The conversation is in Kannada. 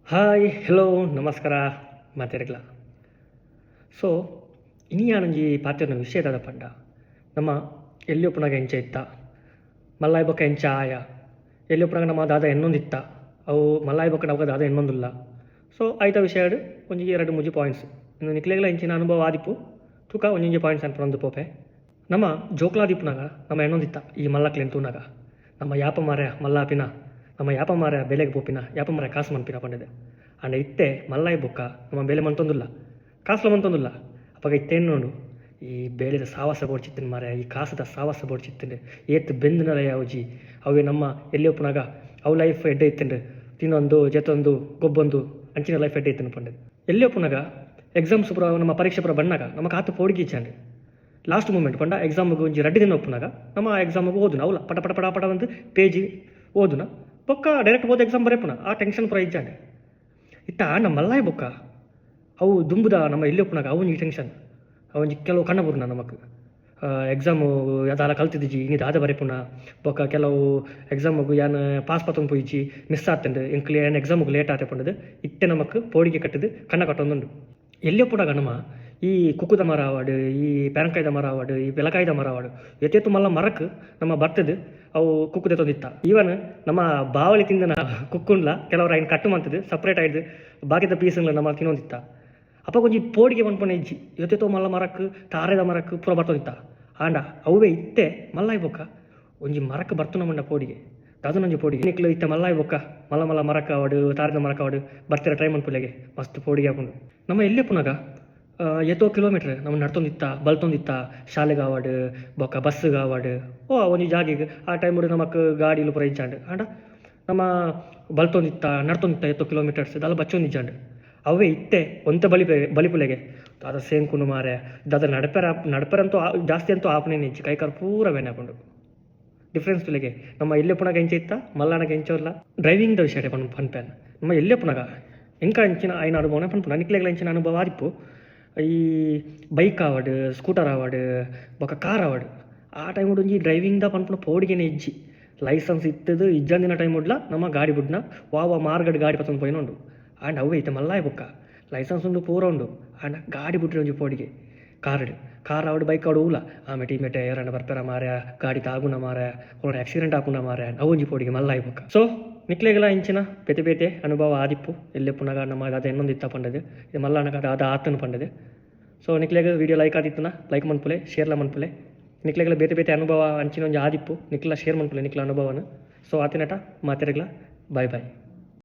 ಹಾಯ್ ಹೆಲೋ ನಮಸ್ಕಾರ ಮಾತಾಡಿಲ್ಲ. ಸೊ ಇನಿ ಯಾನಂಜಿ ಪಾತಿನ ವಿಷಯದ ಪಂಡ ನಮ್ಮ ಎಲ್ಲಿ ಒಪ್ಪನಾಗ ಎಂಚ ಇತ್ತ ಮಲ್ಲಾಯಿ ಬೊಕ್ಕ ಎಂಚ ಆಯ ಎಲ್ಲಿ ಒಪ್ಪನಾಗ ನಮ್ಮ ದಾದ ಎನ್ನೊಂದಿತ್ತ ಅವು ಮಲ್ಲಾಯಿ ಬೊಕ್ಕ ನಮಗೆ ದಾದ ಎನ್ನೊಂದಿಲ್ಲ. ಸೊ ಆಯ್ತ ವಿಷಯ ಒಂಜಿ ಎರಡು ಮೂಜಿ ಪಾಯಿಂಟ್ಸ್ ಇನ್ನು ನಿಕ್ಲೆಗಳ ಎಂಚಿನ ಅನುಭವ ಆದಿಪ್ಪು ತೂಕ ಒಂಜೊಂಜಿ ಪಾಯಿಂಟ್ಸ್ ಅನ್ಪೊಂದು ಪೋಪೆ. ನಮ್ಮ ಜೋಕ್ಲಾದಿಪ್ಪುನಾಗ ನಮ್ಮ ಎನ್ನೊಂದಿತ್ತ ಈ ಮಲ್ಲಕ್ಲೆನ್ ತೂನಾಗ ನಮ್ಮ ಯಾಪ ಮಾರ್ಯ ಮಲ್ಲಾಪಿನ ನಮ್ಮ ಯಾಪ ಮಾರ್ಯ ಬೆಲೆಗೆ ಪೋಪಿನ ಯಾಪ ಮಾರ್ಯ ಕಾಸು ಮನ್ಪಿನ ಪಂಡದೆ ಅಂಡ ಇತ್ತೆ ಮಲ್ಲಾಯಿ ಬೊಕ್ಕ ನಮ್ಮ ಬೆಲೆ ಮಂತೊಂದುಲ್ಲ ಕಾಸುಲ ಮಂತೊಂದುಲ್ಲ ಅಪ್ಪಾಗ ಇತ್ತೇನು ಈ ಬೇಳೆದ ಸಾವಾಸ ಬೋಡ್ಚಿತ್ತಿನ ಮಾರ್ಯ ಈ ಕಾಸದ ಸಾವಾಸ ಬೋಡ್ಚಿತ್ತಿಂಡೆ ಏತ್ ಬೆಂದಿನರ ಯಾವಜಿ ಅವೇ ನಮ್ಮ ಎಲ್ಲಿ ಒಪ್ಪನಾಗ ಅವು ಲೈಫ್ ಎಡ್ಡೆ ಇತ್ತಂಡು ತಿನ್ನೊಂದು ಜೊತ್ತೊಂದು ಗೊಬ್ಬೊಂದು ಅಂಚಿನ ಲೈಫ್ ಎಡ್ಡೆ ಇತ್ತನು ಪಂಡೆ ಎಲ್ಲಿ ಒಪ್ಪನಾಗ ಎಕ್ಸಾಮ್ಸ್ ಪುರ ನಮ್ಮ ಪರೀಕ್ಷೆ ಪುರ ಬಂದಾಗ ನಮ್ಮ ಕಾತು ಪೋಡಿಗೆ ಇಚ್ಚಾಂಡೆ ಲಾಸ್ಟ್ ಮೂಮೆಂಟ್ ಪಂಡ ಎಕ್ಸಾಮ್ಗೆ ಒಂಜಿ ರಡ್ಡು ದಿನ ಒಪ್ಪನಾಗ ನಮ್ಮ ಎಕ್ಸಾಮ್ಗೆ ಓದುನ ಅವಲ್ಲ ಪಟ ಪಟ ಪಟ ಪಟ ಒಂದು ಪೇಜ್ ಓದುನ ಬೊಕ್ಕ ಡೈರೆಕ್ಟ್ ಓದಿ ಎಕ್ಸಾಮ್ ಬರೇಪುನ ಆ ಟೆನ್ಷನ್ ಪುರ ಇಜ್ಜಾಂಡೆ ಇತ್ತ ನಮ್ಮ ಮಲ್ಲಾಯಿ ಬೊಕ್ಕ ಅವು ದುಂಬುದ ನಮ್ಮ ಎಲ್ಲಿ ಒಪ್ಪನಾಗ ಅವನಿಗೆ ಟೆನ್ಷನ್ ಅವನಿಗೆ ಕೆಲವು ಕಣ್ಣ ಬುರ್ನ ನಮಗೆ ಎಕ್ಸಾಮು ಅದಾಲ ಕಲ್ತಿದ್ದಿಜಿ ಇನ್ನಿದು ಆದ ಬರೇಪುನ ಬೊಕ್ಕ ಕೆಲವು ಎಕ್ಸಾಮಗು ಯಾನು ಪಾಸ್ ಪತ್ತೊಂದು ಪೋಯಿಜಿ ಮಿಸ್ ಆತಂಡು ಎಂಕ್ಲಿ ಏನು ಎಕ್ಸಾಮುಗೆ ಲೇಟ್ ಆತೆ ಪಂಡದು ಇತ್ತೆ ನಮಕ್ ಪೋಡಿಗೆ ಕಟ್ಟಿದ್ದು ಕಣ್ಣ ಕಟ್ಟೊಂದುಂಡು ಎಲ್ಲಿ ಒಪ್ಪುಡಾಗ ನಮ್ಮ ಈ ಕುಕ್ಕುದ ಮರ ಆವಾಡು ಈ ಪೆರಂಕಾಯ್ದ ಮರ ಆವಾಡು ಈ ಬೆಲಕಾಯ್ದ ಮರ ಆವಾಡು ಎತ್ತೆತ್ತು ಮಲ್ಲ ಮರಕ್ಕೆ ನಮ್ಮ ಬರ್ತದೆ ಅವು ಕುಕ್ಕುದೆ ತೊಂದಿತ್ತ ಈವನ್ ನಮ್ಮ ಬಾವಳಿ ತಿಂದನ ಕುಕ್ಕುಂಡ್ಲ ಕೆಲವರು ಐನ್ ಕಟ್ಟು ಮಂತದ್ದು ಸಪ್ರೇಟ್ ಆಯ್ದು ಬಾಕಿದ ಪೀಸ್ಗಳ ನಮ್ಮ ತಿನ್ನೊಂದಿತ್ತ ಅಪ್ಪ ಕೊಂಚಿ ಪೋಡಿಗೆ ಬಂದ್ಪೊಂಡ ಇಜ್ಜಿ ಎತ್ತೆತ್ತೋ ಮಲ್ಲ ಮರಕ್ಕೆ ತಾರೆದ ಮರಕ್ಕೆ ಪೂರ ಬರ್ತೊಂದಿತ್ತ ಆಂಡ ಅವೇ ಇತ್ತೆ ಮಲ್ಲಾಯಿ ಬೊಕ್ಕ ಒಂಜಿ ಮರಕ್ಕೆ ಬರ್ತುನ ಮಂಡ ಪೋಡಿಗೆ ದದನೊಂಜಿ ಪೋಡಿಗೆ ನಿಕ್ಲು ಇತ್ತ ಮಲ್ಲಾಯಿ ಬೊಕ್ಕ ಮಲ್ಲ ಮಲ್ಲ ಮರಕ್ಕೆ ಆವಾಡು ತಾರೆದ ಮರಕ್ಕೆ ಆವಾಡು ಬರ್ತೀರ ಟ್ರೈ ಮನ್ಪುಲೆಗೆ ಮಸ್ತ್ ಪೋಡಿಗೆ ಹಾಕೊಂಡು ನಮ್ಮ ಎಲ್ಲಿ ಪುನಗ ಎತ್ತೋ ಕಿಲೋಮೀಟ್ರ್ ನಮ್ಮ ನಡ್ತೊಂದಿತ್ತ ಬಲ್ತೊಂದಿತ್ತ ಶಾಲೆಗೆ ಆವಾಡು ಬೊಕ್ಕ ಬಸ್ಸಿಗೆ ಆವಾಡು ಒಂಜಿ ಜಾಗಿಗೆ ಆ ಟೈಮ್ ನಮಕ್ ಗಾಡಿಲು ಪೂರ ಇಜ್ಜಾಂಡು ಆಂಡ ನಮ್ಮ ಬಲ್ತೊಂದಿತ್ತ ನಡ್ತೊಂದಿತ್ತ ಎತ್ತೋ ಕಿಲೋಮೀಟರ್ಸ್ ಅದೆಲ್ಲ ಬಚ್ಚೊಂದಿಜ್ಜಾಂಡು ಅವೇ ಇತ್ತೆ ಒಂತೆ ಬಲಿಪುಲೆಗೆ ಅದ ಸೇಂಕುನು ಮಾರೆ ದಾದ ನಡಪೆರಂತೂ ಜಾಸ್ತಿ ಅಂತೂ ಆಪನೇನೆ ಇಜ್ಜಿ ಕೈಕಾರು ಪೂರ ವೆನೆ ಹಾಕೊಂಡು ಡಿಫ್ರೆನ್ಸ್ ತುಲೆಗೆ ನಮ್ಮ ಎಲ್ಲೆ ಪುನಗ ಎಂಚ ಇತ್ತ ಮಲ್ಲಾನಗ ಎಂಚೋಲ್ಲ ಡ್ರೈವಿಂಗ್ದ ವಿಷಯ ಪನ್ಪೇನ್ ನಮ್ಮ ಎಲ್ಲೆ ಪುನಗ ಎಂಕ ಅಂಚಿನ ಐನ ಅನುಭವನ ಪನ್ಪುನ ನಿಕ್ಲೆಗಳ ಅಂಚಿನ ಅನುಭವ ಆದಿಪ್ಪು ಈ ಬೈಕ್ ಆವಾಡು ಸ್ಕೂಟರ್ ಆವಾಡು ಬೊಕ್ಕ ಕಾರ್ ಆವಾಡು ಆ ಟೈಮ್ ಒಂಜಿ ಡ್ರೈವಿಂಗ್ದ ಪನ್ಪುನ ಪೋಡಿಗೆನೆ ಇಜ್ಜಿ ಲೈಸೆನ್ಸ್ ಇತ್ತದು ಇಜ್ಜಂದಿನ ಟೈಮ್ ಉಡ್ಲ ನಮ್ಮ ಗಾಡಿ ಬುಡ್ನ ವಾವ ಮಾರ್ಗಡ್ ಗಾಡಿ ಪತ್ತೊಂದು ಪೋಯಿನುಂಡು ಆಂಡ್ ಅವೇ ಐತೆ ಮಲ್ಲಾಯಿ ಬೊಕ್ಕ ಲೈಸೆನ್ಸ್ ಉಂಡು ಪೂರ ಉಂಡು ಆಂಡ್ ಗಾಡಿ ಬಿಟ್ರೆ ಒಂಜಿ ಪೋಡಿಗೆ ಕಾರ್ ಆವಡು ಬೈಕ್ ಆವಡು ಊಲ ಆಮೇಲೆ ಟೀಮೇಟೆ ಯಾರನ್ನ ಬರ್ಪೆರ ಮಾರ್ಯ ಗಾಡಿ ತಾಗುನ ಮಾರ್ಯ ಅವ್ರ ಆಕ್ಸಿಡೆಂಟ್ ಆಪುನ ಮಾರ್ಯ ಅವೊಂಜಿ ಪೋಡಿಗೆ ಮಲ್ಲಾಯಿ ಬೊಕ್ಕ. ಸೊ ನಿಕ್ಲೆಗಳ ಇಂಚಿನ ಬೇತೆ ಬೇತೆ ಅನುಭವ ಆದಿಪ್ಪು ಎಲ್ಲೆ ಪುನಗ ನಮ್ಮ ಅದು ಇನ್ನೊಂದು ಇತ್ತ ಪಂಡದೆ ಇದು ಮಲ್ಲಾನಗ ಅದು ಆತನು ಪಂಡದೆ. ಸೊ ನಿಕ್ಲೆಗ ವಿಡಿಯೋ ಲೈಕ್ ಆದಿತ್ತನ ಲೈಕ್ ಮನ್ಪುಲೆ ಶೇರ್ಲ ಮನ್ಪುಲೆ ನಿಕ್ಲೆಗಳ ಬೇತೆ ಬೇತೆ ಅನುಭವ ಅಂಚಿನ ಒಂಜಿ ಆದಿಪ್ಪು ನಿಕ್ಲ ಶೇರ್ ಮನ್ಪುಲೆ ನಿಕ್ಲ ಅನುಭವನ. ಸೊ ಆತಿನಟ ಮಾತಾಡಗ್ಲ ಬಾಯ್ ಬಾಯ್.